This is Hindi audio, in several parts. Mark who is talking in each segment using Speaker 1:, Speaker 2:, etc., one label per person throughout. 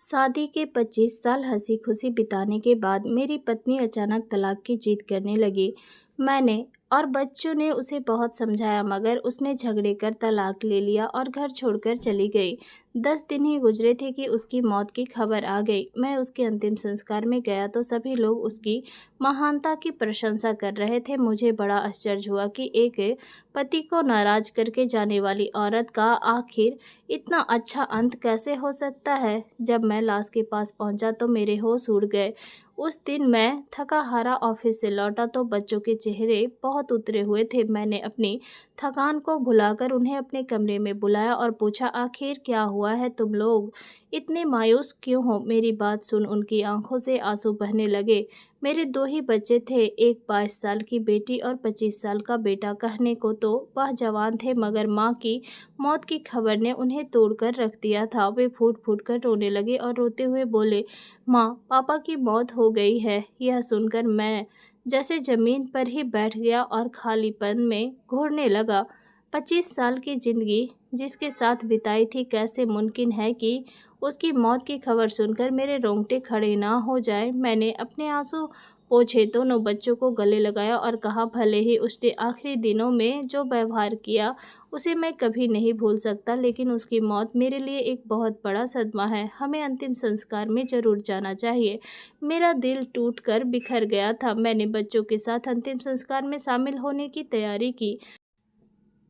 Speaker 1: शादी के 25 साल हंसी खुशी बिताने के बाद मेरी पत्नी अचानक तलाक की जिद करने लगी। मैंने और बच्चों ने उसे बहुत समझाया मगर उसने झगड़े कर तलाक ले लिया और घर छोड़कर चली गई। 10 दिन ही गुजरे थे कि उसकी मौत की खबर आ गई। मैं उसके अंतिम संस्कार में गया तो सभी लोग उसकी महानता की प्रशंसा कर रहे थे। मुझे बड़ा आश्चर्य हुआ कि एक पति को नाराज करके जाने वाली औरत का आखिर इतना अच्छा अंत कैसे हो सकता है। जब मैं लाश के पास पहुंचा तो मेरे होश उड़ गए। उस दिन मैं थका हारा ऑफिस से लौटा तो बच्चों के चेहरे बहुत उतरे हुए थे। मैंने अपनी थकान को भुलाकर उन्हें अपने कमरे में बुलाया और पूछा, आखिर क्या हुआ है, तुम लोग इतने मायूस क्यों हो। मेरी बात सुन उनकी आंखों से आंसू बहने लगे। मेरे दो ही बच्चे थे, एक 22 साल की बेटी और 25 साल का बेटा। कहने को तो वह जवान थे मगर माँ की मौत की खबर ने उन्हें तोड़कर रख दिया था। वे फूट फूट कर रोने लगे और रोते हुए बोले, माँ, पापा की मौत हो गई है। यह सुनकर मैं जैसे जमीन पर ही बैठ गया और खालीपन में घूरने लगा। 25 साल की जिंदगी जिसके साथ बिताई थी, कैसे मुमकिन है कि उसकी मौत की खबर सुनकर मेरे रोंगटे खड़े ना हो जाए। मैंने अपने आंसू पोंछे, दोनों बच्चों को गले लगाया और कहा, भले ही उसने आखिरी दिनों में जो व्यवहार किया उसे मैं कभी नहीं भूल सकता, लेकिन उसकी मौत मेरे लिए एक बहुत बड़ा सदमा है। हमें अंतिम संस्कार में जरूर जाना चाहिए। मेरा दिल टूट कर बिखर गया था। मैंने बच्चों के साथ अंतिम संस्कार में शामिल होने की तैयारी की।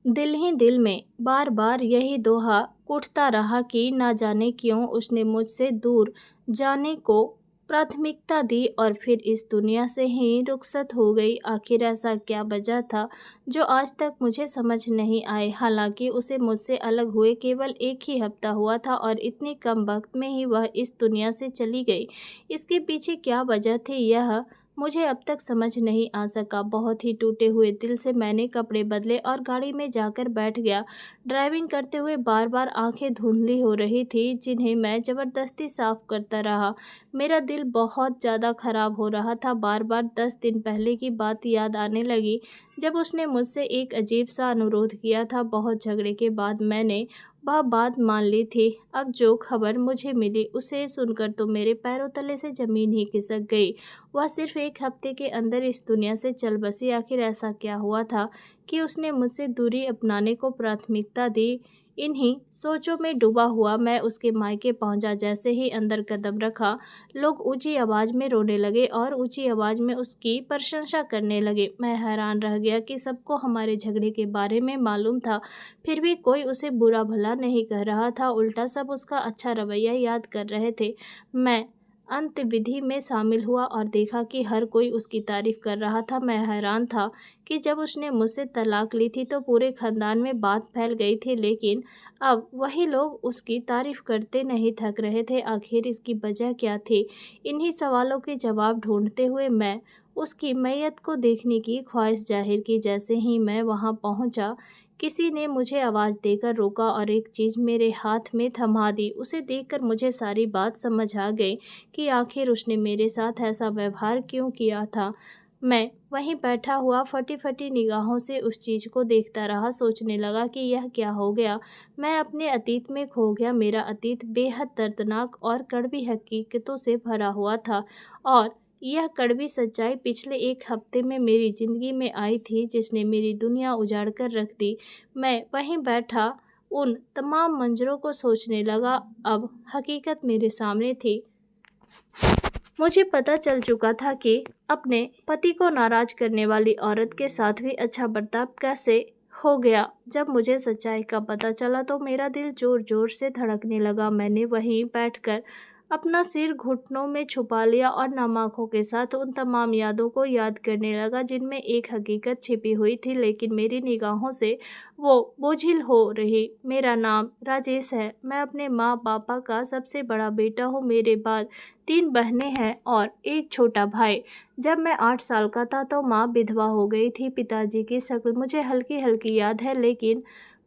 Speaker 1: दिल ही दिल में बार बार यही दोहा उठता रहा कि ना जाने क्यों उसने मुझसे दूर जाने को प्राथमिकता दी और फिर इस दुनिया से ही रुखसत हो गई। आखिर ऐसा क्या वजह था जो आज तक मुझे समझ नहीं आए। हालांकि उसे मुझसे अलग हुए केवल एक ही हफ्ता हुआ था और इतनी कम वक्त में ही वह इस दुनिया से चली गई। इसके पीछे क्या वजह थी यह मुझे अब तक समझ नहीं आ सका। बहुत ही टूटे हुए दिल से मैंने कपड़े बदले और गाड़ी में जाकर बैठ गया। ड्राइविंग करते हुए बार बार आंखें धुंधली हो रही थी, जिन्हें मैं ज़बरदस्ती साफ करता रहा। मेरा दिल बहुत ज़्यादा खराब हो रहा था। बार बार 10 दिन पहले की बात याद आने लगी जब उसने मुझसे एक अजीब सा अनुरोध किया था। बहुत झगड़े के बाद मैंने वह बात मान ली थी। अब जो खबर मुझे मिली उसे सुनकर तो मेरे पैरों तले से ज़मीन ही खिसक गई। वह सिर्फ एक हफ्ते के अंदर इस दुनिया से चल बसी। आखिर ऐसा क्या हुआ था कि उसने मुझसे दूरी अपनाने को प्राथमिकता दी। इन्हीं सोचों में डूबा हुआ मैं उसके मायके पहुंचा। जैसे ही अंदर कदम रखा, लोग ऊंची आवाज़ में रोने लगे और ऊंची आवाज़ में उसकी प्रशंसा करने लगे। मैं हैरान रह गया कि सबको हमारे झगड़े के बारे में मालूम था, फिर भी कोई उसे बुरा भला नहीं कह रहा था। उल्टा सब उसका अच्छा रवैया याद कर रहे थे। मैं अंतविधि में शामिल हुआ और देखा कि हर कोई उसकी तारीफ कर रहा था। मैं हैरान था कि जब उसने मुझसे तलाक ली थी तो पूरे खानदान में बात फैल गई थी, लेकिन अब वही लोग उसकी तारीफ करते नहीं थक रहे थे। आखिर इसकी वजह क्या थी? इन्हीं सवालों के जवाब ढूंढते हुए मैं उसकी मैयत को देखने की ख्वाहिश जाहिर की। जैसे ही मैं वहां पहुंचा, किसी ने मुझे आवाज़ देकर रोका और एक चीज़ मेरे हाथ में थमा दी। उसे देखकर मुझे सारी बात समझ आ गई कि आखिर उसने मेरे साथ ऐसा व्यवहार क्यों किया था। मैं वहीं बैठा हुआ फटी-फटी निगाहों से उस चीज़ को देखता रहा, सोचने लगा कि यह क्या हो गया। मैं अपने अतीत में खो गया। मेरा अतीत बेहद दर्दनाक और कड़वी हकीकतों से भरा हुआ था और यह कड़वी सच्चाई पिछले एक हफ्ते में मेरी ज़िंदगी में आई थी, जिसने मेरी दुनिया उजाड़ कर रख दी। मैं वहीं बैठा उन तमाम मंज़रों को सोचने लगा। अब हकीकत मेरे सामने थी। मुझे पता चल चुका था कि अपने पति को नाराज करने वाली औरत के साथ भी अच्छा बर्ताव कैसे हो गया। जब मुझे सच्चाई का पता चला तो मेरा दिल जोर जोर से धड़कने लगा। मैंने वहीं बैठकर अपना सिर घुटनों में छुपा लिया और नम आंखों के साथ उन तमाम यादों को याद करने लगा जिनमें एक हकीकत छिपी हुई थी, लेकिन मेरी निगाहों से वो बोझिल हो रही। मेरा नाम राजेश है। मैं अपने माँ पापा का सबसे बड़ा बेटा हूँ। मेरे बाद 3 बहनें हैं और एक छोटा भाई। जब मैं 8 साल का था तो माँ विधवा हो गई थी। पिताजी की शक्ल मुझे हल्की हल्की याद है, लेकिन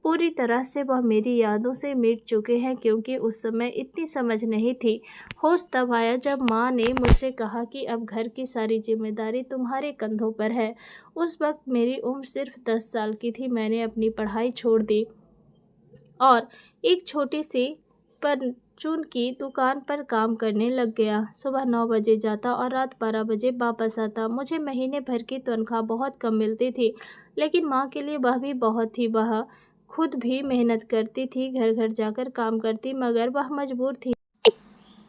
Speaker 1: पूरी तरह से वह मेरी यादों से मिट चुके हैं, क्योंकि उस समय इतनी समझ नहीं थी। होश तब आया जब माँ ने मुझसे कहा कि अब घर की सारी जिम्मेदारी तुम्हारे कंधों पर है। उस वक्त मेरी उम्र सिर्फ 10 साल की थी। मैंने अपनी पढ़ाई छोड़ दी और एक छोटी सी पर चून की दुकान पर काम करने लग गया। सुबह 9 बजे जाता और रात 12 बजे वापस आता। मुझे महीने भर की तनख्वाह बहुत कम मिलती थी, लेकिन माँ के लिए वह भी बहुत थी। वह खुद भी मेहनत करती थी, घर घर जाकर काम करती, मगर वह मजबूर थी।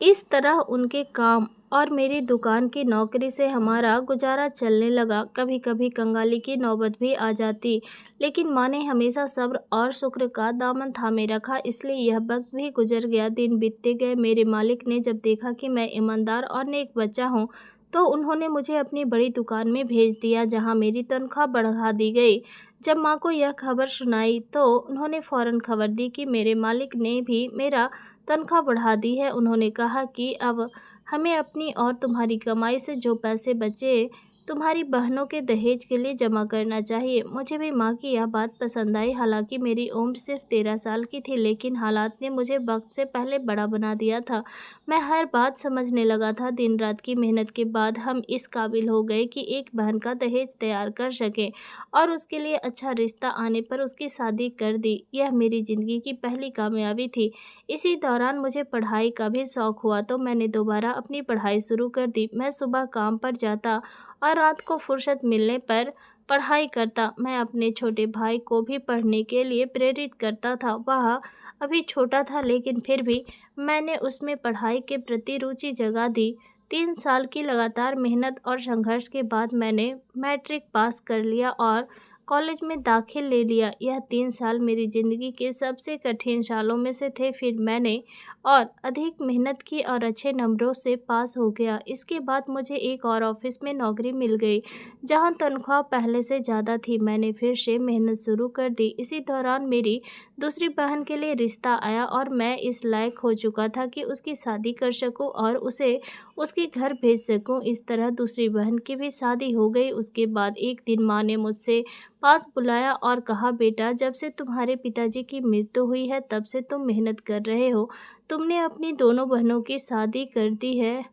Speaker 1: इस तरह उनके काम और मेरी दुकान की नौकरी से हमारा गुजारा चलने लगा। कभी कभी कंगाली की नौबत भी आ जाती, लेकिन माँ ने हमेशा सब्र और शुक्र का दामन थामे रखा, इसलिए यह वक्त भी गुजर गया। दिन बीतते गए। मेरे मालिक ने जब देखा कि मैं ईमानदार और नेक बच्चा हूँ, तो उन्होंने मुझे अपनी बड़ी दुकान में भेज दिया, जहाँ मेरी तनख्वाह बढ़ा दी गई। जब माँ को यह खबर सुनाई, तो उन्होंने फौरन खबर दी कि मेरे मालिक ने भी मेरा तनख्वाह बढ़ा दी है। उन्होंने कहा कि अब हमें अपनी और तुम्हारी कमाई से जो पैसे बचे, तुम्हारी बहनों के दहेज के लिए जमा करना चाहिए। मुझे भी माँ की यह बात पसंद आई। हालांकि मेरी उम्र सिर्फ 13 साल की थी, लेकिन हालात ने मुझे वक्त से पहले बड़ा बना दिया था। मैं हर बात समझने लगा था। दिन रात की मेहनत के बाद हम इस काबिल हो गए कि एक बहन का दहेज तैयार कर सके, और उसके लिए अच्छा रिश्ता आने पर उसकी शादी कर दी। यह मेरी ज़िंदगी की पहली कामयाबी थी। इसी दौरान मुझे पढ़ाई का भी शौक़ हुआ, तो मैंने दोबारा अपनी पढ़ाई शुरू कर दी। मैं सुबह काम पर जाता और रात को फुर्सत मिलने पर पढ़ाई करता। मैं अपने छोटे भाई को भी पढ़ने के लिए प्रेरित करता था। वह अभी छोटा था, लेकिन फिर भी मैंने उसमें पढ़ाई के प्रति रुचि जगा दी। 3 साल की लगातार मेहनत और संघर्ष के बाद मैंने मैट्रिक पास कर लिया और कॉलेज में दाखिल ले लिया। यह 3 साल मेरी ज़िंदगी के सबसे कठिन सालों में से थे। फिर मैंने और अधिक मेहनत की और अच्छे नंबरों से पास हो गया। इसके बाद मुझे एक और ऑफिस में नौकरी मिल गई, जहां तनख्वाह पहले से ज़्यादा थी। मैंने फिर से मेहनत शुरू कर दी। इसी दौरान मेरी दूसरी बहन के लिए रिश्ता आया, और मैं इस लायक हो चुका था कि उसकी शादी कर सकूं और उसे उसके घर भेज सकूं। इस तरह दूसरी बहन की भी शादी हो गई। उसके बाद एक दिन माँ ने मुझसे पास बुलाया और कहा, बेटा, जब से तुम्हारे पिताजी की मृत्यु हुई है, तब से तुम मेहनत कर रहे हो। तुमने अपनी दोनों बहनों की शादी कर दी है,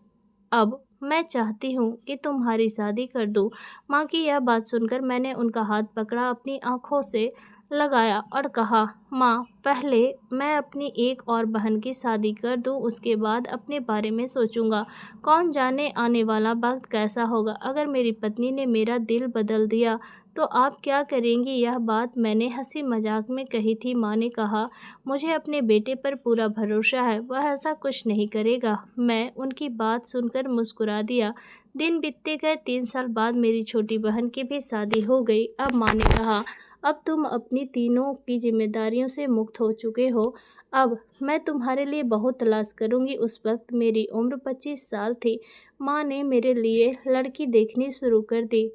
Speaker 1: अब मैं चाहती हूँ कि तुम्हारी शादी कर दूँ। माँ की यह बात सुनकर मैंने उनका हाथ पकड़ा, अपनी आँखों से लगाया और कहा, माँ, पहले मैं अपनी एक और बहन की शादी कर दूँ, उसके बाद अपने बारे में सोचूंगा। कौन जाने आने वाला वक्त कैसा होगा। अगर मेरी पत्नी ने मेरा दिल बदल दिया, तो आप क्या करेंगी? यह बात मैंने हंसी मजाक में कही थी। माँ ने कहा, मुझे अपने बेटे पर पूरा भरोसा है, वह ऐसा कुछ नहीं करेगा। मैं उनकी बात सुनकर मुस्कुरा दिया। दिन बीतते गए। 3 साल बाद मेरी छोटी बहन की भी शादी हो गई। अब माँ ने कहा, अब तुम अपनी तीनों की जिम्मेदारियों से मुक्त हो चुके हो, अब मैं तुम्हारे लिए बहुत तलाश करूंगी। उस वक्त मेरी उम्र 25 साल थी। माँ ने मेरे लिए लड़की देखनी शुरू कर दी,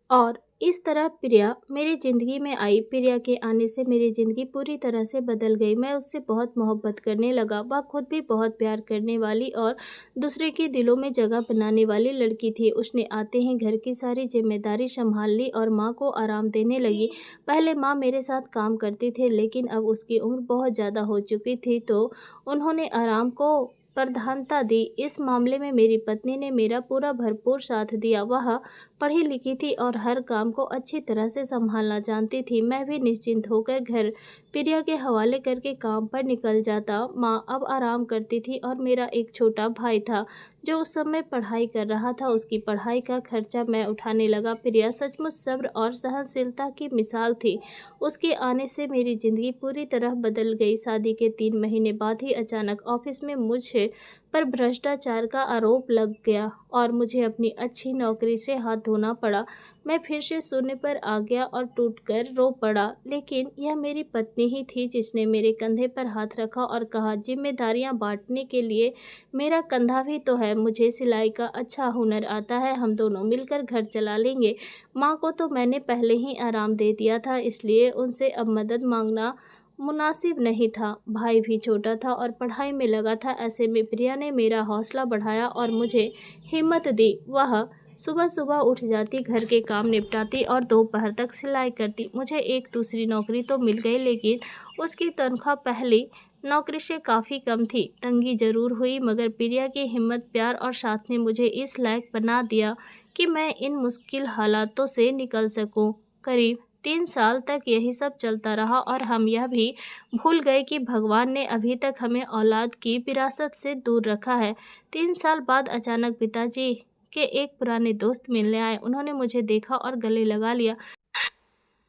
Speaker 1: और इस तरह प्रिया मेरी ज़िंदगी में आई। प्रिया के आने से मेरी ज़िंदगी पूरी तरह से बदल गई। मैं उससे बहुत मोहब्बत करने लगा। वह खुद भी बहुत प्यार करने वाली और दूसरे के दिलों में जगह बनाने वाली लड़की थी। उसने आते ही घर की सारी जिम्मेदारी संभाल ली और माँ को आराम देने लगी। पहले माँ मेरे साथ काम करती थी, लेकिन अब उसकी उम्र बहुत ज़्यादा हो चुकी थी, तो उन्होंने आराम को प्रधानता दी। इस मामले में मेरी पत्नी ने मेरा पूरा भरपूर साथ दिया। वह पढ़ी लिखी थी और हर काम को अच्छी तरह से संभालना जानती थी। मैं भी निश्चिंत होकर घर प्रिया के हवाले करके काम पर निकल जाता। माँ अब आराम करती थी और मेरा एक छोटा भाई था, जो उस समय पढ़ाई कर रहा था। उसकी पढ़ाई का खर्चा मैं उठाने लगा। प्रिया सचमुच सब्र और सहनशीलता की मिसाल थी। उसके आने से मेरी ज़िंदगी पूरी तरह बदल गई। शादी के 3 महीने बाद ही अचानक ऑफिस में मुझे पर भ्रष्टाचार का आरोप लग गया और मुझे अपनी अच्छी नौकरी से हाथ धोना पड़ा। मैं फिर से शून्य पर आ गया और टूटकर रो पड़ा। लेकिन यह मेरी पत्नी ही थी जिसने मेरे कंधे पर हाथ रखा और कहा, जिम्मेदारियां बांटने के लिए मेरा कंधा भी तो है। मुझे सिलाई का अच्छा हुनर आता है, हम दोनों मिलकर घर चला लेंगे। माँ को तो मैंने पहले ही आराम दे दिया था, इसलिए उनसे अब मदद मांगना मुनासिब नहीं था। भाई भी छोटा था और पढ़ाई में लगा था। ऐसे में प्रिया ने मेरा हौसला बढ़ाया और मुझे हिम्मत दी। वह सुबह सुबह उठ जाती, घर के काम निपटाती और दोपहर तक सिलाई करती। मुझे एक दूसरी नौकरी तो मिल गई, लेकिन उसकी तनख्वाह पहली नौकरी से काफ़ी कम थी। तंगी जरूर हुई, मगर प्रिया की हिम्मत, प्यार और साथ ने मुझे इस लायक बना दिया कि मैं इन मुश्किल हालातों से निकल सकूं। करीब 3 साल तक यही सब चलता रहा और हम यह भी भूल गए कि भगवान ने अभी तक हमें औलाद की विरासत से दूर रखा है। 3 साल बाद अचानक पिताजी के एक पुराने दोस्त मिलने आए। उन्होंने मुझे देखा और गले लगा लिया।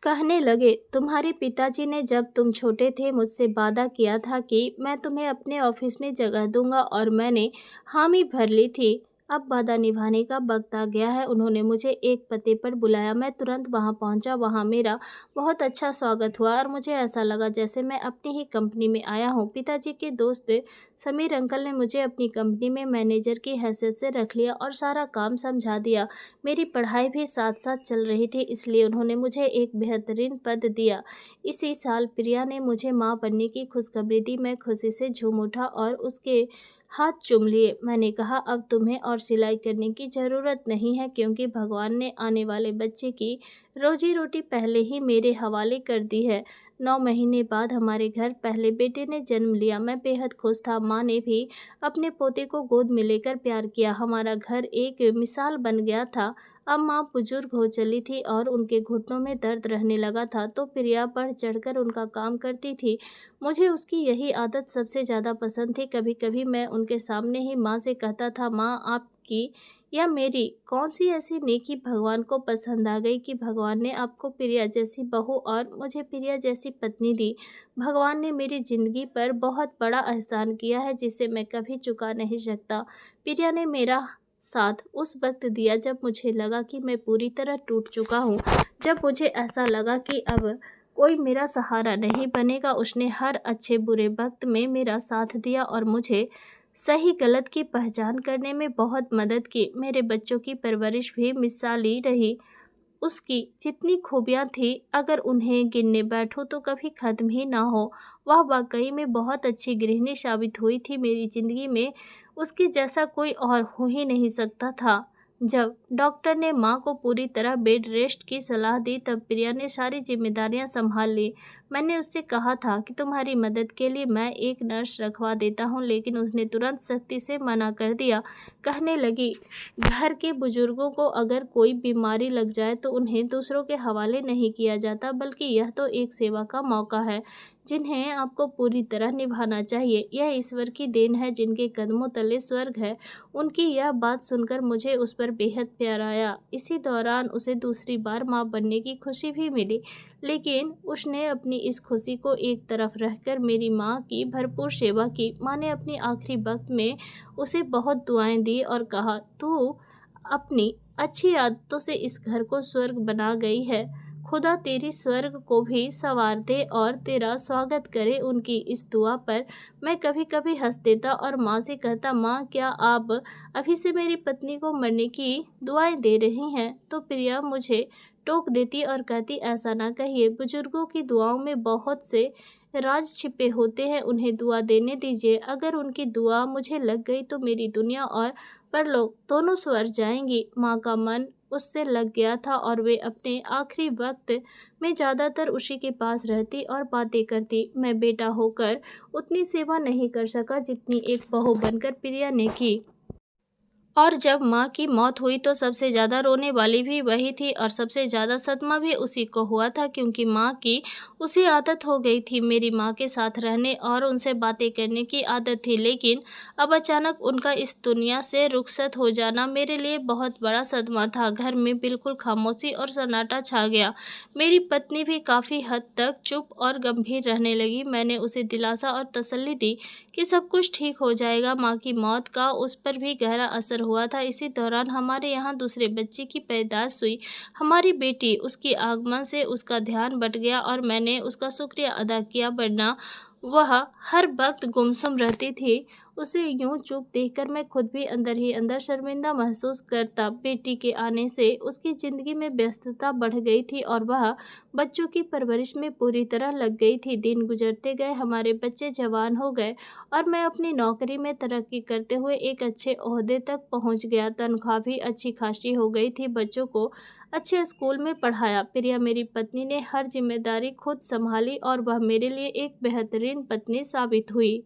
Speaker 1: कहने लगे, तुम्हारे पिताजी ने जब तुम छोटे थे मुझसे वादा किया था कि मैं तुम्हें अपने ऑफिस में जगह दूंगा और मैंने हामी भर ली थी। अब वादा निभाने का वक्त आ गया है। उन्होंने मुझे एक पते पर बुलाया। मैं तुरंत वहां पहुंचा। वहां मेरा बहुत अच्छा स्वागत हुआ और मुझे ऐसा लगा जैसे मैं अपनी ही कंपनी में आया हूं। पिताजी के दोस्त समीर अंकल ने मुझे अपनी कंपनी में मैनेजर की हैसियत से रख लिया और सारा काम समझा दिया। मेरी पढ़ाई भी साथ साथ चल रही थी, इसलिए उन्होंने मुझे एक बेहतरीन पद दिया। इसी साल प्रिया ने मुझे माँ बनने की खुशखबरी दी। मैं खुशी से झूम उठा और उसके हाथ चूम लिए। मैंने कहा, अब तुम्हें और सिलाई करने की ज़रूरत नहीं है, क्योंकि भगवान ने आने वाले बच्चे की रोजी रोटी पहले ही मेरे हवाले कर दी है। 9 महीने बाद हमारे घर पहले बेटे ने जन्म लिया। मैं बेहद खुश था। माँ ने भी अपने पोते को गोद में लेकर प्यार किया। हमारा घर एक मिसाल बन गया था। अब माँ बुजुर्ग हो चली थी और उनके घुटनों में दर्द रहने लगा था, तो प्रिया बढ़ चढ़कर उनका काम करती थी। मुझे उसकी यही आदत सबसे ज़्यादा पसंद थी। कभी कभी मैं उनके सामने ही माँ से कहता था, माँ आपकी या मेरी कौन सी ऐसी नेकी भगवान को पसंद आ गई कि भगवान ने आपको प्रिया जैसी बहू और मुझे प्रिया जैसी पत्नी दी। भगवान ने मेरी ज़िंदगी पर बहुत बड़ा एहसान किया है, जिसे मैं कभी चुका नहीं सकता। प्रिया ने मेरा साथ उस वक्त दिया जब मुझे लगा कि मैं पूरी तरह टूट चुका हूँ। जब मुझे ऐसा लगा कि अब कोई मेरा सहारा नहीं बनेगा, उसने हर अच्छे बुरे वक्त में मेरा साथ दिया और मुझे सही गलत की पहचान करने में बहुत मदद की। मेरे बच्चों की परवरिश भी मिसाली रही। उसकी जितनी खूबियाँ थी, अगर उन्हें गिनने बैठूं तो कभी ख़त्म ही ना हो। वह वाकई में बहुत अच्छी गृहिणी साबित हुई थी। मेरी ज़िंदगी में उसके जैसा कोई और हो ही नहीं सकता था। जब डॉक्टर ने माँ को पूरी तरह बेड रेस्ट की सलाह दी, तब प्रिया ने सारी जिम्मेदारियां संभाल ली। मैंने उससे कहा था कि तुम्हारी मदद के लिए मैं एक नर्स रखवा देता हूँ, लेकिन उसने तुरंत सख्ती से मना कर दिया। कहने लगी, घर के बुजुर्गों को अगर कोई बीमारी लग जाए तो उन्हें दूसरों के हवाले नहीं किया जाता, बल्कि यह तो एक सेवा का मौका है जिन्हें आपको पूरी तरह निभाना चाहिए। यह ईश्वर की देन है, जिनके कदमों तले स्वर्ग है। उनकी यह बात सुनकर मुझे उस पर बेहद प्यार आया। इसी दौरान उसे दूसरी बार माँ बनने की खुशी भी मिली, लेकिन उसने अपनी इस खुशी को एक तरफ रखकर मेरी माँ की भरपूर सेवा की। माँ ने अपनी आखिरी वक्त में उसे बहुत दुआएं दी और कहा, तू अपनी अच्छी आदतों से इस घर को स्वर्ग बना गई है। खुदा तेरी स्वर्ग को भी संवार दे और तेरा स्वागत करे। उनकी इस दुआ पर मैं कभी कभी हंस देता और माँ से कहता, माँ क्या आप अभी से मेरी पत्नी को मरने की दुआएं दे रही हैं? तो प्रिया मुझे टोक देती और कहती, ऐसा ना कहिए, बुजुर्गों की दुआओं में बहुत से राज छिपे होते हैं, उन्हें दुआ देने दीजिए। अगर उनकी दुआ मुझे लग गई तो मेरी दुनिया और परलोक दोनों स्वर जाएंगी। माँ का मन उससे लग गया था और वे अपने आखिरी वक्त में ज़्यादातर उसी के पास रहती और बातें करती। मैं बेटा होकर उतनी सेवा नहीं कर सका जितनी एक बहू बनकर प्रिया ने की। और जब माँ की मौत हुई तो सबसे ज़्यादा रोने वाली भी वही थी और सबसे ज़्यादा सदमा भी उसी को हुआ था, क्योंकि माँ की उसी आदत हो गई थी। मेरी माँ के साथ रहने और उनसे बातें करने की आदत थी, लेकिन अब अचानक उनका इस दुनिया से रुखसत हो जाना मेरे लिए बहुत बड़ा सदमा था। घर में बिल्कुल खामोशी और सन्नाटा छा गया। मेरी पत्नी भी काफ़ी हद तक चुप और गंभीर रहने लगी। मैंने उसे दिलासा और तसल्ली दी कि सब कुछ ठीक हो जाएगा। माँ की मौत का उस पर भी गहरा असर हुआ था। इसी दौरान हमारे यहाँ दूसरे बच्चे की पैदाइश हुई, हमारी बेटी। उसके आगमन से उसका ध्यान बट गया और मैंने उसका शुक्रिया अदा किया, वरना वह हर वक्त गुमसुम रहती थी। उसे यूं चुप देखकर मैं खुद भी अंदर ही अंदर शर्मिंदा महसूस करता। बेटी के आने से उसकी ज़िंदगी में व्यस्तता बढ़ गई थी और वह बच्चों की परवरिश में पूरी तरह लग गई थी। दिन गुजरते गए, हमारे बच्चे जवान हो गए और मैं अपनी नौकरी में तरक्की करते हुए एक अच्छे ओहदे तक पहुंच गया। तनख्वाह भी अच्छी खासी हो गई थी। बच्चों को अच्छे स्कूल में पढ़ाया। प्रिया मेरी पत्नी ने हर जिम्मेदारी खुद संभाली और वह मेरे लिए एक बेहतरीन पत्नी साबित हुई।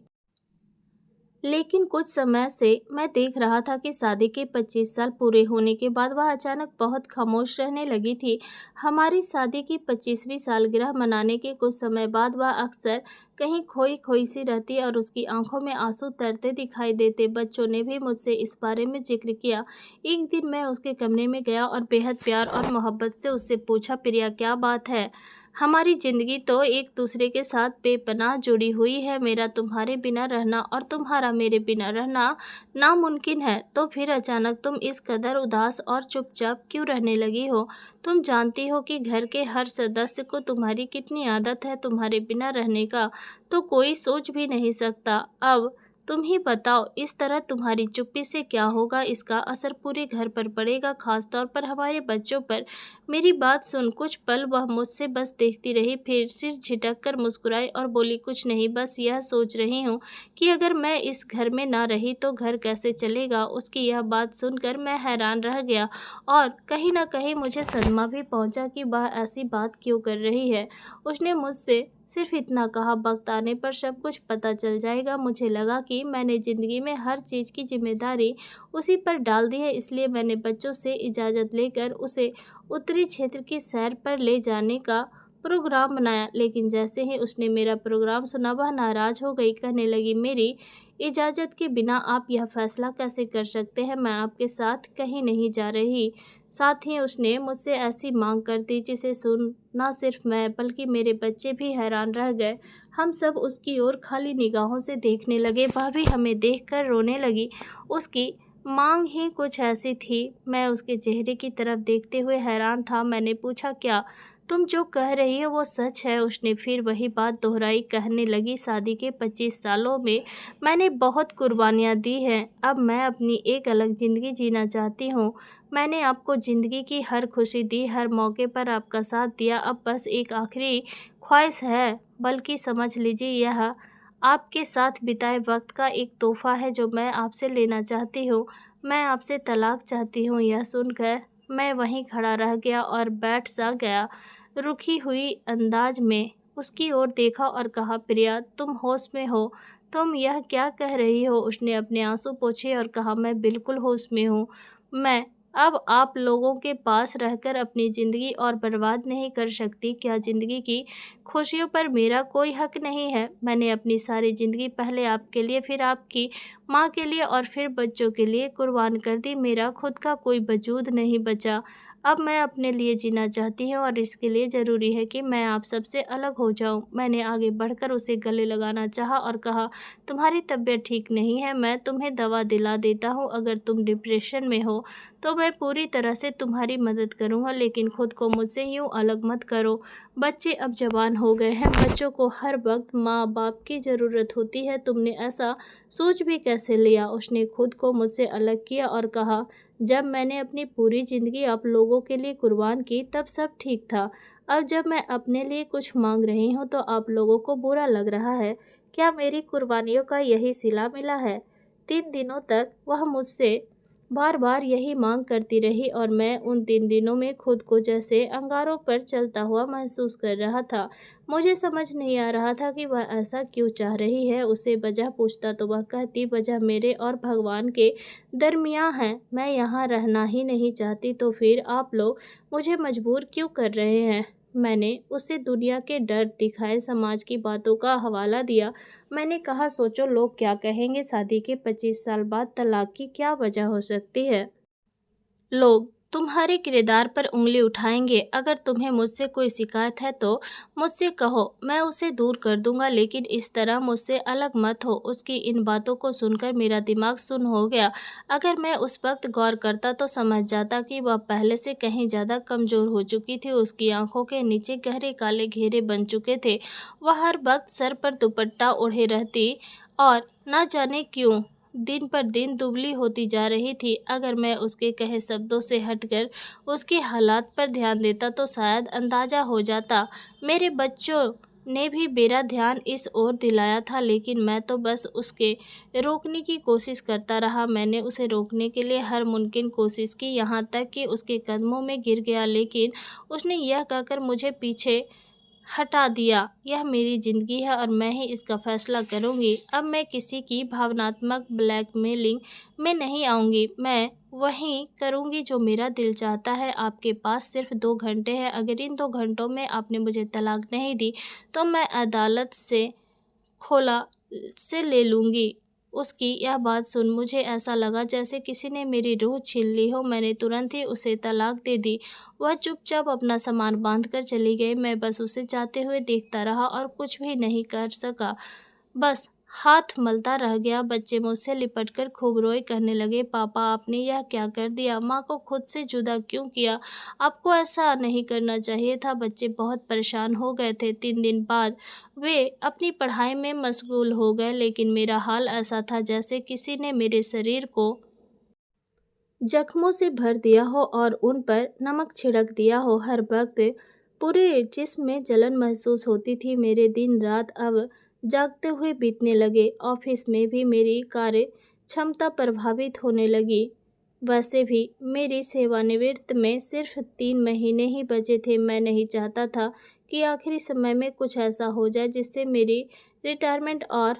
Speaker 1: लेकिन कुछ समय से मैं देख रहा था कि शादी के 25 साल पूरे होने के बाद वह अचानक बहुत खामोश रहने लगी थी। हमारी शादी की 25वीं सालगिरह मनाने के कुछ समय बाद वह अक्सर कहीं खोई खोई सी रहती और उसकी आंखों में आंसू तरते दिखाई देते। बच्चों ने भी मुझसे इस बारे में जिक्र किया। एक दिन मैं उसके कमरे में गया और बेहद प्यार और मोहब्बत से उससे पूछा, प्रिया क्या बात है? हमारी ज़िंदगी तो एक दूसरे के साथ बेपनाह जुड़ी हुई है। मेरा तुम्हारे बिना रहना और तुम्हारा मेरे बिना रहना नामुमकिन है। तो फिर अचानक तुम इस कदर उदास और चुपचाप क्यों रहने लगी हो? तुम जानती हो कि घर के हर सदस्य को तुम्हारी कितनी आदत है तुम्हारे बिना रहने का, तो कोई सोच भी नहीं सकता। अब तुम ही बताओ, इस तरह तुम्हारी चुप्पी से क्या होगा? इसका असर पूरे घर पर पड़ेगा, खास तौर पर हमारे बच्चों पर। मेरी बात सुन। कुछ पल वह मुझसे बस देखती रही, फिर सिर झिटक कर मुस्कुराई और बोली, कुछ नहीं, बस यह सोच रही हूँ कि अगर मैं इस घर में ना रही तो घर कैसे चलेगा। उसकी यह बात सुनकर मैं हैरान रह गया और कहीं ना कहीं मुझे सदमा भी पहुंचा कि वह ऐसी बात क्यों कर रही है। उसने मुझसे सिर्फ इतना कहा, वक्त आने पर सब कुछ पता चल जाएगा। मुझे लगा कि मैंने ज़िंदगी में हर चीज़ की जिम्मेदारी उसी पर डाल दी है, इसलिए मैंने बच्चों से इजाज़त लेकर उसे उत्तरी क्षेत्र की सैर पर ले जाने का प्रोग्राम बनाया। लेकिन जैसे ही उसने मेरा प्रोग्राम सुना वह नाराज़ हो गई। कहने लगी, मेरी इजाज़त के बिना आप यह फैसला कैसे कर सकते हैं? मैं आपके साथ कहीं नहीं जा रही। साथ ही उसने मुझसे ऐसी मांग कर दी जिसे सुन ना सिर्फ मैं बल्कि मेरे बच्चे भी हैरान रह गए। हम सब उसकी ओर खाली निगाहों से देखने लगे। वह भी हमें देखकर रोने लगी। उसकी मांग ही कुछ ऐसी थी। मैं उसके चेहरे की तरफ देखते हुए हैरान था। मैंने पूछा, क्या तुम जो कह रही हो वो सच है? उसने फिर वही बात दोहराई। कहने लगी, शादी के 25 सालों में मैंने बहुत कुर्बानियाँ दी हैं। अब मैं अपनी एक अलग ज़िंदगी जीना चाहती हूँ। मैंने आपको ज़िंदगी की हर खुशी दी, हर मौके पर आपका साथ दिया। अब बस एक आखिरी ख्वाहिश है, बल्कि समझ लीजिए यह आपके साथ बिताए वक्त का एक तोहफ़ा है जो मैं आपसे लेना चाहती हूँ। मैं आपसे तलाक चाहती हूँ। यह सुनकर मैं वहीं खड़ा रह गया और बैठ सा गया। रुकी हुई अंदाज में उसकी ओर देखा और कहा, प्रिया तुम होश में हो? तुम यह क्या कह रही हो? उसने अपने आंसू पोंछे और कहा, मैं बिल्कुल होश में हूँ। मैं अब आप लोगों के पास रहकर अपनी ज़िंदगी और बर्बाद नहीं कर सकती। क्या ज़िंदगी की खुशियों पर मेरा कोई हक नहीं है? मैंने अपनी सारी ज़िंदगी पहले आपके लिए, फिर आपकी माँ के लिए और फिर बच्चों के लिए कुर्बान कर दी। मेरा खुद का कोई वजूद नहीं बचा। अब मैं अपने लिए जीना चाहती हूँ और इसके लिए ज़रूरी है कि मैं आप सबसे अलग हो जाऊँ। मैंने आगे बढ़कर उसे गले लगाना चाहा और कहा, तुम्हारी तबीयत ठीक नहीं है, मैं तुम्हें दवा दिला देता हूँ। अगर तुम डिप्रेशन में हो तो मैं पूरी तरह से तुम्हारी मदद करूँगा, लेकिन खुद को मुझसे यूँ अलग मत करो। बच्चे अब जवान हो गए हैं। बच्चों को हर वक्त माँ बाप की ज़रूरत होती है। तुमने ऐसा सोच भी कैसे लिया? उसने खुद को मुझसे अलग किया और कहा, जब मैंने अपनी पूरी ज़िंदगी आप लोगों के लिए कुर्बान की तब सब ठीक था। अब जब मैं अपने लिए कुछ मांग रही हूँ तो आप लोगों को बुरा लग रहा है। क्या मेरी कुर्बानियों का यही सिला मिला है? 3 दिनों तक वह मुझसे बार बार यही मांग करती रही और मैं उन 3 दिनों में खुद को जैसे अंगारों पर चलता हुआ महसूस कर रहा था। मुझे समझ नहीं आ रहा था कि वह ऐसा क्यों चाह रही है। उसे वजह पूछता तो वह कहती, वजह मेरे और भगवान के दरमियाँ है। मैं यहाँ रहना ही नहीं चाहती, तो फिर आप लोग मुझे मजबूर क्यों कर रहे हैं? मैंने उसे दुनिया के डर दिखाए समाज की बातों का हवाला दिया। मैंने कहा, सोचो लोग क्या कहेंगे? शादी के 25 साल बाद तलाक की क्या वजह हो सकती है? लोग तुम्हारे किरदार पर उंगली उठाएंगे। अगर तुम्हें मुझसे कोई शिकायत है तो मुझसे कहो, मैं उसे दूर कर दूंगा, लेकिन इस तरह मुझसे अलग मत हो। उसकी इन बातों को सुनकर मेरा दिमाग सुन्न हो गया। अगर मैं उस वक्त गौर करता तो समझ जाता कि वह पहले से कहीं ज़्यादा कमज़ोर हो चुकी थी। उसकी आंखों के नीचे गहरे काले घेरे बन चुके थे। वह हर वक्त सर पर दुपट्टा ओढ़े रहती और न जाने क्यों दिन पर दिन दुबली होती जा रही थी। अगर मैं उसके कहे शब्दों से हटकर उसके हालात पर ध्यान देता तो शायद अंदाज़ा हो जाता। मेरे बच्चों ने भी मेरा ध्यान इस ओर दिलाया था, लेकिन मैं तो बस उसके रोकने की कोशिश करता रहा। मैंने उसे रोकने के लिए हर मुमकिन कोशिश की, यहाँ तक कि उसके कदमों में गिर गया, लेकिन उसने यह कहकर मुझे पीछे हटा दिया। यह मेरी ज़िंदगी है और मैं ही इसका फ़ैसला करूँगी। अब मैं किसी की भावनात्मक ब्लैकमेलिंग में नहीं आऊँगी। मैं वही करूँगी जो मेरा दिल चाहता है। आपके पास सिर्फ़ 2 घंटे हैं। अगर इन 2 घंटों में आपने मुझे तलाक नहीं दी, तो मैं अदालत से खोला से ले लूँगी। उसकी यह बात सुन मुझे ऐसा लगा जैसे किसी ने मेरी रूह छीन ली हो। मैंने तुरंत ही उसे तलाक दे दी। वह चुपचाप अपना सामान बाँध कर चली गई। मैं बस उसे जाते हुए देखता रहा और कुछ भी नहीं कर सका। बस हाथ मलता रह गया। बच्चे मुझसे लिपटकर खूब रोए, कहने लगे, पापा आपने यह क्या कर दिया? माँ को खुद से जुदा क्यों किया? आपको ऐसा नहीं करना चाहिए था। बच्चे बहुत परेशान हो गए थे। 3 दिन बाद वे अपनी पढ़ाई में मशगूल हो गए, लेकिन मेरा हाल ऐसा था जैसे किसी ने मेरे शरीर को जख्मों से भर दिया हो और उन पर नमक छिड़क दिया हो। हर वक्त पूरे जिस्म में जलन महसूस होती थी। मेरे दिन रात अब जागते हुए बीतने लगे। ऑफिस में भी मेरी कार्य क्षमता प्रभावित होने लगी। वैसे भी मेरी सेवानिवृत्त में सिर्फ 3 महीने ही बचे थे। मैं नहीं चाहता था कि आखिरी समय में कुछ ऐसा हो जाए जिससे मेरी रिटायरमेंट और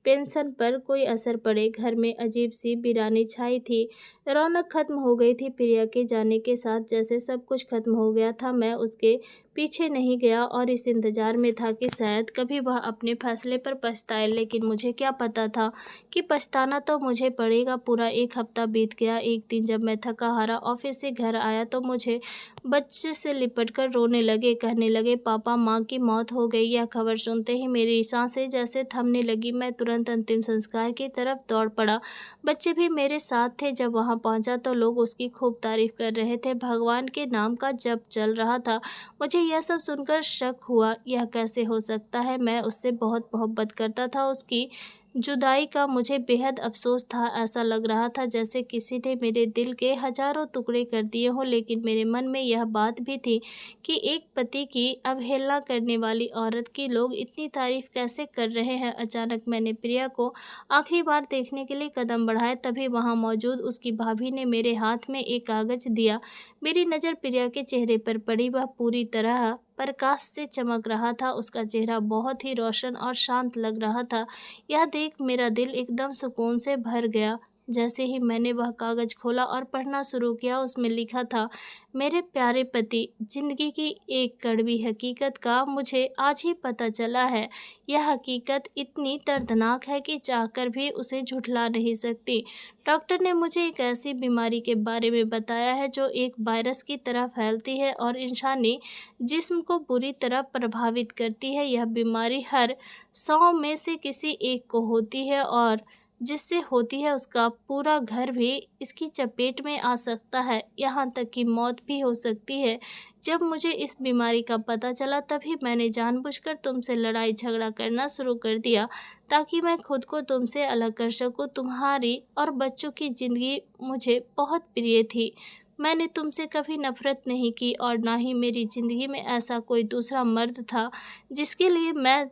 Speaker 1: पेंशन पर कोई असर पड़े। घर में अजीब सी वीरानी छाई थी। रौनक खत्म हो गई थी। प्रिया के जाने के साथ जैसे सब कुछ खत्म हो गया था। मैं उसके पीछे नहीं गया और इस इंतजार में था कि शायद कभी वह अपने फैसले पर पछताए, लेकिन मुझे क्या पता था कि पछताना तो मुझे पड़ेगा। पूरा 1 हफ्ता बीत गया। एक दिन जब मैं थका हारा ऑफिस से घर आया तो मुझे बच्चे से लिपटकर रोने लगे, कहने लगे, पापा माँ की मौत हो गई। यह खबर सुनते ही मेरी सांसें जैसे थमने लगी। मैं तुरंत अंतिम संस्कार की तरफ दौड़ पड़ा। बच्चे भी मेरे साथ थे। जब वहाँ पहुँचा तो लोग उसकी खूब तारीफ कर रहे थे। भगवान के नाम का जप चल रहा था। मुझे यह सब सुनकर शक हुआ, यह कैसे हो सकता है? मैं उससे बहुत मोहब्बत करता था। उसकी जुदाई का मुझे बेहद अफ़सोस था। ऐसा लग रहा था जैसे किसी ने मेरे दिल के हज़ारों टुकड़े कर दिए हों। लेकिन मेरे मन में यह बात भी थी कि एक पति की अवहेलना करने वाली औरत की लोग इतनी तारीफ़ कैसे कर रहे हैं। अचानक मैंने प्रिया को आखिरी बार देखने के लिए कदम बढ़ाए। तभी वहाँ मौजूद उसकी भाभी ने मेरे हाथ में एक कागज़ दिया। मेरी नज़र प्रिया के चेहरे पर पड़ी। वह पूरी तरह प्रकाश से चमक रहा था। उसका चेहरा बहुत ही रोशन और शांत लग रहा था। यह देख मेरा दिल एकदम सुकून से भर गया। जैसे ही मैंने वह कागज़ खोला और पढ़ना शुरू किया, उसमें लिखा था, मेरे प्यारे पति, ज़िंदगी की एक कड़वी हकीकत का मुझे आज ही पता चला है। यह हकीकत इतनी दर्दनाक है कि चाहकर भी उसे झुठला नहीं सकती। डॉक्टर ने मुझे एक ऐसी बीमारी के बारे में बताया है जो एक वायरस की तरह फैलती है और इंसानी जिस्म को बुरी तरह प्रभावित करती है। यह बीमारी हर 100 में से किसी एक को होती है और जिससे होती है उसका पूरा घर भी इसकी चपेट में आ सकता है, यहाँ तक कि मौत भी हो सकती है। जब मुझे इस बीमारी का पता चला तभी मैंने जानबूझकर तुमसे लड़ाई झगड़ा करना शुरू कर दिया ताकि मैं खुद को तुमसे अलग कर सकूं। तुम्हारी और बच्चों की ज़िंदगी मुझे बहुत प्रिय थी। मैंने तुमसे कभी नफ़रत नहीं की और ना ही मेरी ज़िंदगी में ऐसा कोई दूसरा मर्द था जिसके लिए मैं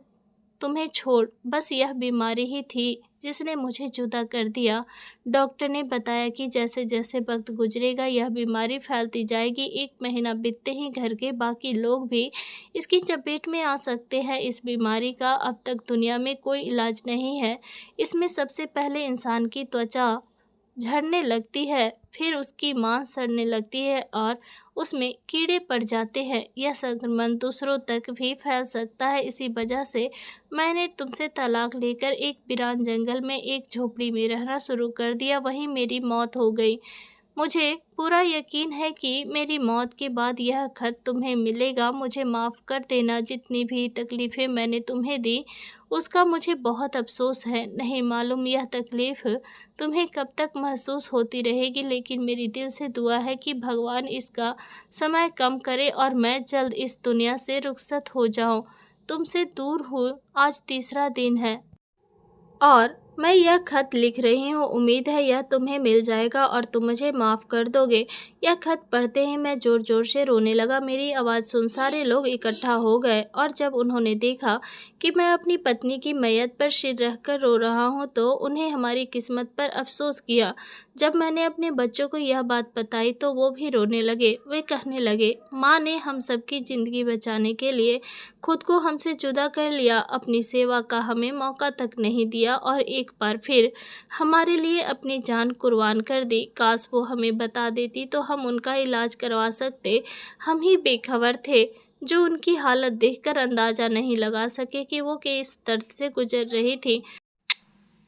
Speaker 1: तुम्हें छोड़, बस यह बीमारी ही थी जिसने मुझे जुदा कर दिया। डॉक्टर ने बताया कि जैसे-जैसे वक्त गुजरेगा यह बीमारी फैलती जाएगी। 1 महीना बीतते ही घर के बाकी लोग भी इसकी चपेट में आ सकते हैं। इस बीमारी का अब तक दुनिया में कोई इलाज नहीं है। इसमें सबसे पहले इंसान की त्वचा झड़ने लगती है, फिर उसकी मांस सड़ने लगती है और उसमें कीड़े पड़ जाते हैं। यह संक्रमण दूसरों तक भी फैल सकता है। इसी वजह से मैंने तुमसे तलाक लेकर एक वीरान जंगल में एक झोपड़ी में रहना शुरू कर दिया। वहीं मेरी मौत हो गई। मुझे पूरा यकीन है कि मेरी मौत के बाद यह खत तुम्हें मिलेगा। मुझे माफ़ कर देना। जितनी भी तकलीफ़ें मैंने तुम्हें दी उसका मुझे बहुत अफ़सोस है। नहीं मालूम यह तकलीफ़ तुम्हें कब तक महसूस होती रहेगी, लेकिन मेरी दिल से दुआ है कि भगवान इसका समय कम करे और मैं जल्द इस दुनिया से रुखसत हो जाऊँ। तुमसे दूर हूँ आज तीसरा दिन है और मैं यह खत लिख रही हूँ, उम्मीद है यह तुम्हें मिल जाएगा और तुम मुझे माफ़ कर दोगे। यह खत पढ़ते ही मैं ज़ोर-ज़ोर से रोने लगा। मेरी आवाज़ सुन सारे लोग इकट्ठा हो गए और जब उन्होंने देखा कि मैं अपनी पत्नी की मैयत पर सिर रखकर रो रहा हूँ, तो उन्हें हमारी किस्मत पर अफ़सोस किया। जब मैंने अपने बच्चों को यह बात बताई, तो वो भी रोने लगे। वे कहने लगे, माँ ने हम सबकी ज़िंदगी बचाने के लिए खुद को हमसे जुदा कर लिया, अपनी सेवा का हमें मौका तक नहीं दिया और एक बार फिर हमारे लिए अपनी जान कुर्बान कर दी। काश वो हमें बता देती तो हम उनका इलाज करवा सकते। हम ही बेखबर थे, जो उनकी हालत देखकर अंदाज़ा नहीं लगा सके कि वो किस दर्द से गुजर रही थी।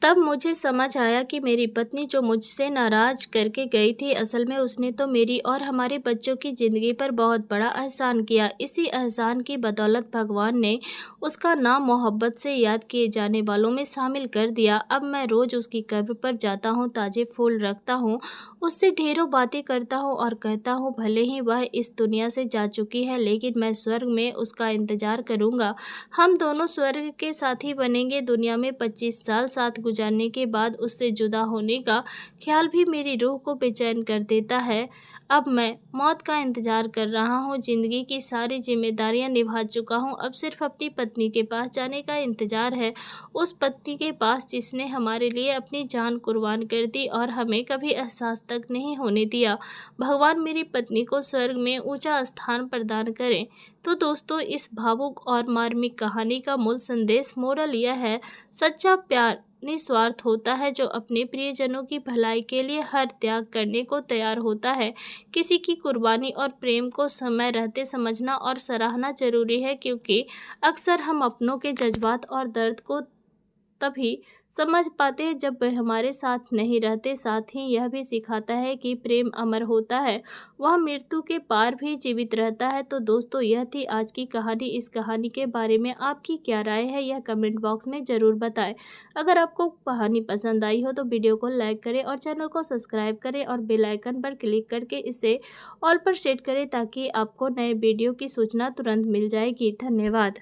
Speaker 1: तब मुझे समझ आया कि मेरी पत्नी जो मुझसे नाराज़ करके गई थी, असल में उसने तो मेरी और हमारे बच्चों की ज़िंदगी पर बहुत बड़ा एहसान किया। इसी एहसान की बदौलत भगवान ने उसका नाम मोहब्बत से याद किए जाने वालों में शामिल कर दिया। अब मैं रोज़ उसकी कब्र पर जाता हूँ, ताज़े फूल रखता हूँ, उससे ढेरों बातें करता हूँ और कहता हूँ, भले ही वह इस दुनिया से जा चुकी है, लेकिन मैं स्वर्ग में उसका इंतज़ार करूँगा। हम दोनों स्वर्ग के साथी बनेंगे। दुनिया में 25 साल साथ गुजारने के बाद उससे जुदा होने का ख्याल भी मेरी रूह को बेचैन कर देता है। अब मैं मौत का इंतज़ार कर रहा हूँ। ज़िंदगी की सारी ज़िम्मेदारियाँ निभा चुका हूँ। अब सिर्फ़ अपनी पत्नी के पास जाने का इंतज़ार है। उस पति के पास जिसने हमारे लिए अपनी जान कुर्बान कर दी और हमें कभी एहसास तक नहीं होने दिया। भगवान मेरी पत्नी को स्वर्ग में ऊँचा स्थान प्रदान करें। तो दोस्तों, इस भावुक और मार्मिक कहानी का मूल संदेश मोरल यह है, सच्चा प्यार निस्वार्थ होता है, जो अपने प्रियजनों की भलाई के लिए हर त्याग करने को तैयार होता है। किसी की कुर्बानी और प्रेम को समय रहते समझना और सराहना जरूरी है, क्योंकि अक्सर हम अपनों के जज्बात और दर्द को तभी समझ पाते हैं जब वे हमारे साथ नहीं रहते। साथ ही यह भी सिखाता है कि प्रेम अमर होता है, वह मृत्यु के पार भी जीवित रहता है। तो दोस्तों, यह थी आज की कहानी। इस कहानी के बारे में आपकी क्या राय है, यह कमेंट बॉक्स में ज़रूर बताएं। अगर आपको कहानी पसंद आई हो तो वीडियो को लाइक करें और चैनल को सब्सक्राइब करें और बेल आइकन पर क्लिक करके इसे ऑल पर सेट करें, ताकि आपको नए वीडियो की सूचना तुरंत मिल जाएगी। धन्यवाद।